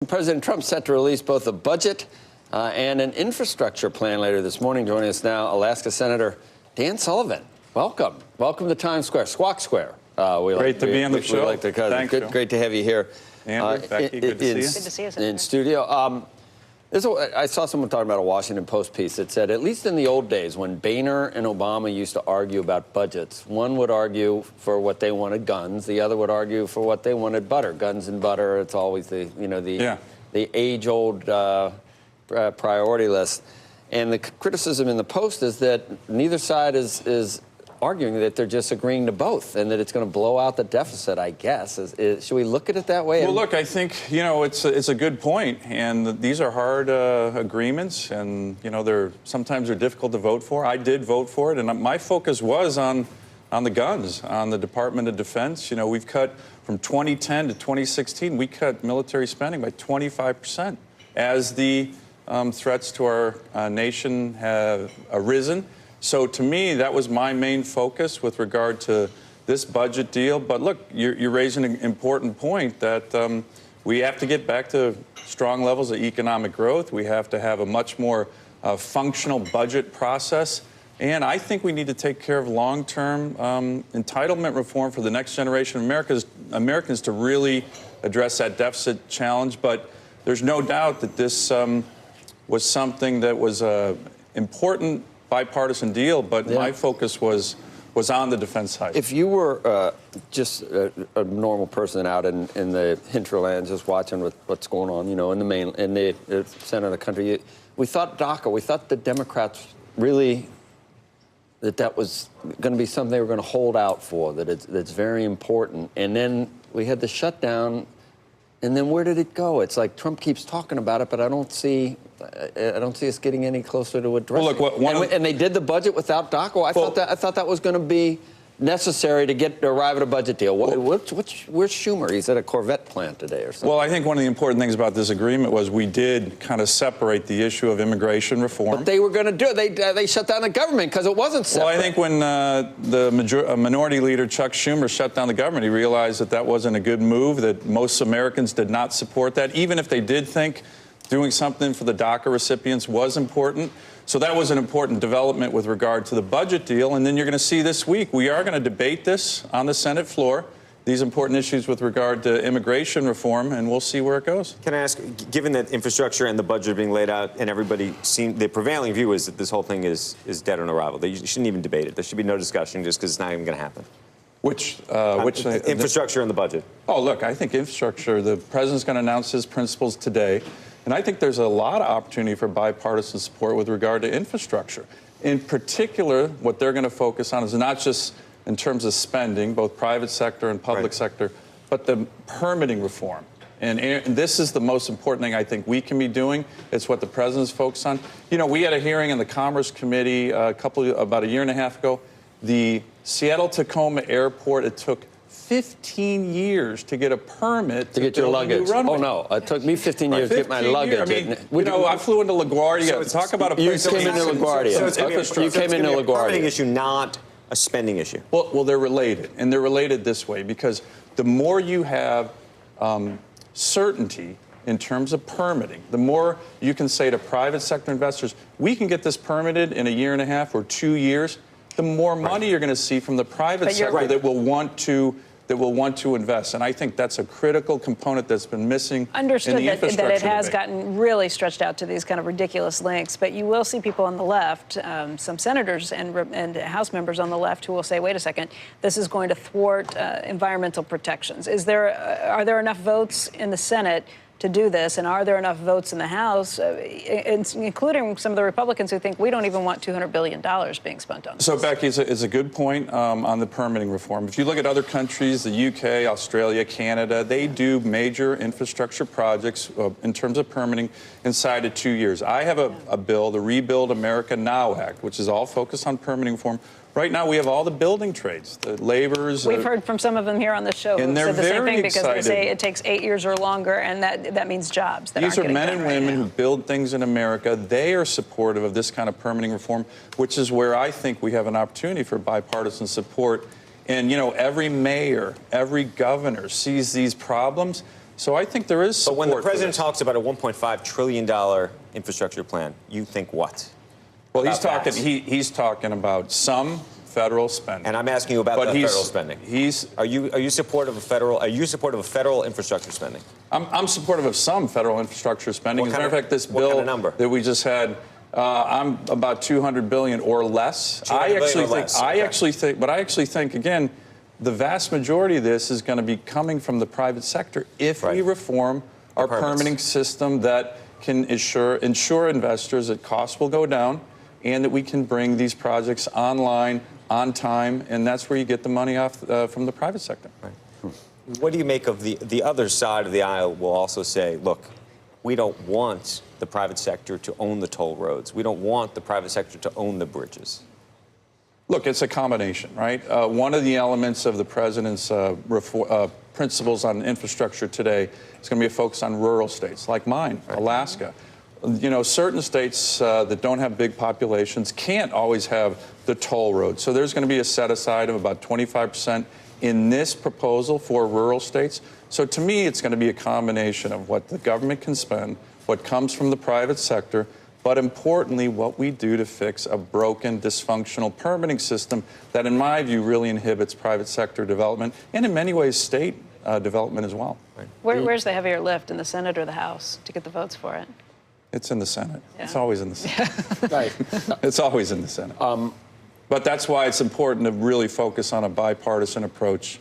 President Trump set to release both a budget and an infrastructure plan later this morning. Joining us now, Alaska Senator Dan Sullivan. Welcome. Welcome to Times Square, Squawk Square. Great to be on the show. Like to Thanks, good, great to have you here. Andrew, Becky, good to see you. Good to see you, Senator. In studio. I saw someone talking about a Washington Post piece that said, at least in the old days when Boehner and Obama used to argue about budgets, one would argue for what they wanted, guns. The other would argue for what they wanted, butter. Guns and butter. It's always the age-old priority list. And the criticism in the Post is that neither side is arguing that they're just agreeing to both and that it's going to blow out the deficit, I guess. Should we look at it that way? Well, look, I think, it's a good point, and these are hard agreements, and, sometimes they're difficult to vote for. I did vote for it, and my focus was on the guns, on the Department of Defense. We've cut from 2010 to 2016, we cut military spending by 25% as the threats to our nation have arisen. So to me, that was my main focus with regard to this budget deal. But look, you're raising an important point that we have to get back to strong levels of economic growth. We have to have a much more functional budget process. And I think we need to take care of long-term entitlement reform for the next generation of Americans to really address that deficit challenge. But there's no doubt that this was something that was important bipartisan deal, but my focus was on the defense side. If you were just a normal person out in the hinterlands, just watching what's going on, in the center of the country, we thought DACA, we thought the Democrats really that was going to be something they were going to hold out for, that's very important. And then we had the shutdown, and then where did it go? It's like Trump keeps talking about it, but I don't see us getting any closer to addressing. Well, look, and they did the budget without DACA. I thought that was going to be necessary to arrive at a budget deal. Where's Schumer? He's at a Corvette plant today or something. Well, I think one of the important things about this agreement was we did kind of separate the issue of immigration reform. But they were going to do it. They shut down the government because it wasn't separate. Well, I think when the minority leader, Chuck Schumer, shut down the government, he realized that wasn't a good move, that most Americans did not support that, even if they did think doing something for the DACA recipients was important. So that was an important development with regard to the budget deal. And then you're going to see this week, we are going to debate this on the Senate floor, these important issues with regard to immigration reform, and we'll see where it goes. Can I ask, given that infrastructure and the budget are being laid out and everybody the prevailing view is that this whole thing is dead on arrival, that you shouldn't even debate it. There should be no discussion just because it's not even going to happen. Which infrastructure and the budget. Oh, look, I think infrastructure, the president's going to announce his principles today. And I think there's a lot of opportunity for bipartisan support with regard to infrastructure. In particular, what they're going to focus on is not just in terms of spending, both private sector and public sector, but the permitting reform. And this is the most important thing I think we can be doing. It's what the president's focused on. We had a hearing in the Commerce Committee about a year and a half ago. The Seattle-Tacoma Airport, it took 15 years to get a permit to get your luggage. Oh, no. It took me 15 years to get my luggage. I mean, I flew into LaGuardia. So talk about a place. You came into LaGuardia. You came into LaGuardia. A permitting issue, not a spending issue. Well, they're related. And they're related this way, because the more you have certainty in terms of permitting, the more you can say to private sector investors, we can get this permitted in a year and a half or 2 years, the more money you're going to see from the private sector that will want to invest. And I think that's a critical component that's been missing in the infrastructure that it has debate. gotten really stretched out to these kind of ridiculous lengths. But you will see people on the left, some senators and House members on the left who will say, wait a second, this is going to thwart environmental protections. Are there enough votes in the Senate to do this, and are there enough votes in the House, including some of the Republicans who think we don't even want $200 billion being spent on this? So, Becky, it's a good point on the permitting reform. If you look at other countries, the UK, Australia, Canada, they do major infrastructure projects in terms of permitting inside of 2 years. I have a bill, the Rebuild America Now Act, which is all focused on permitting reform. Right now, we have all the building trades, the laborers. We've heard from some of them here on the show who said the same thing because they say it takes 8 years or longer, and that means jobs. These are men and women who build things in America. They are supportive of this kind of permitting reform, which is where I think we have an opportunity for bipartisan support. And, every mayor, every governor sees these problems. So I think there is But support when the for president this. talks about a $1.5 trillion infrastructure plan, you think what? Well, he's about talking. that? He's talking about some federal spending. And I'm asking you about But the he's- federal spending. He's. Are you supportive of federal? Are you supportive of federal infrastructure spending? I'm supportive of some federal infrastructure spending. What As a matter of kind of- fact, this what bill kind of number? that we just had, I'm about 200 billion or less. 200 billion or less, I okay. actually think again, the vast majority of this is going to be coming from the private sector if we Right. reform our permits. permitting system that can ensure investors that costs will go down and that we can bring these projects online on time, and that's where you get the money off from the private sector. Right. What do you make of the other side of the aisle will also say, look, we don't want the private sector to own the toll roads. We don't want the private sector to own the bridges. Look, it's a combination, right? One of the elements of the president's principles on infrastructure today is going to be a focus on rural states like mine, right. Alaska. You know, certain states that don't have big populations can't always have the toll road. So there's going to be a set aside of about 25% in this proposal for rural states. So to me, it's going to be a combination of what the government can spend, what comes from the private sector, but importantly, what we do to fix a broken, dysfunctional permitting system that, in my view, really inhibits private sector development and, in many ways, state development as well. Right. Where's the heavier lift, in the Senate or the House, to get the votes for it? It's in the Senate. Yeah. It's always in the Senate. Right. It's always in the Senate. But that's why it's important to really focus on a bipartisan approach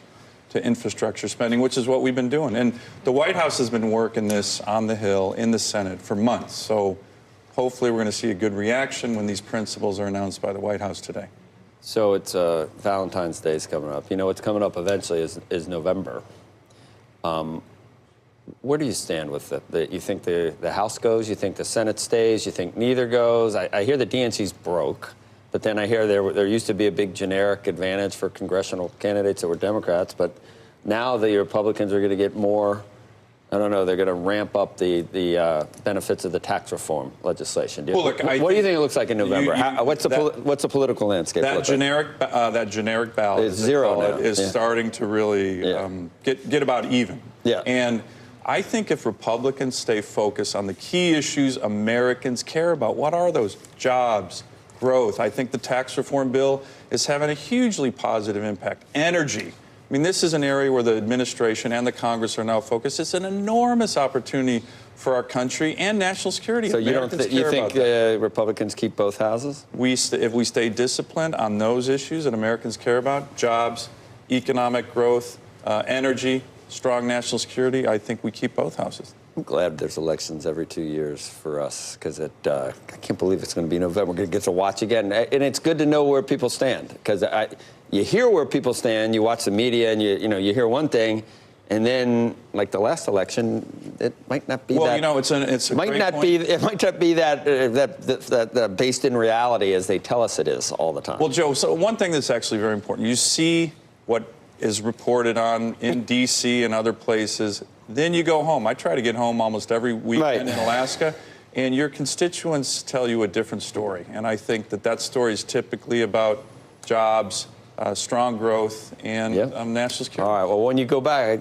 to infrastructure spending, which is what we've been doing. And the White House has been working this on the Hill in the Senate for months. So hopefully we're going to see a good reaction when these principles are announced by the White House today. So it's Valentine's Day is coming up. You know what's coming up eventually is November. Where do you stand with it? You think the House goes? You think the Senate stays? You think neither goes? I hear the DNC's broke, but then I hear there used to be a big generic advantage for congressional candidates that were Democrats, but now the Republicans are going to get more. I don't know. They're going to ramp up the benefits of the tax reform legislation. Well, look, what do you think it looks like in November? What's the political landscape that look generic like? That generic ballot It's zero now. is starting to really get about even. Yeah. And I think if Republicans stay focused on the key issues Americans care about, what are those? Jobs, growth. I think the tax reform bill is having a hugely positive impact. Energy. I mean, this is an area where the administration and the Congress are now focused. It's an enormous opportunity for our country and national security. So you Americans you care think about that. Republicans keep both houses? If we stay disciplined on those issues that Americans care about, jobs, economic growth, energy, strong national security, I think we keep both houses. I'm glad there's elections every 2 years for us, because I can't believe it's going to be November. We're going to get to watch again. And it's good to know where people stand, because you hear where people stand, you watch the media, and you hear one thing, and then, like the last election, it might not be that. Well, you know, it's a It might great not point. be. It might not be that based in reality as they tell us it is all the time. Well, Joe, so one thing that's actually very important, you see what is reported on in D.C. and other places, then you go home. I try to get home almost every weekend in Alaska, and your constituents tell you a different story. And I think that story is typically about jobs, strong growth, and national security. All right. Well, when you go back,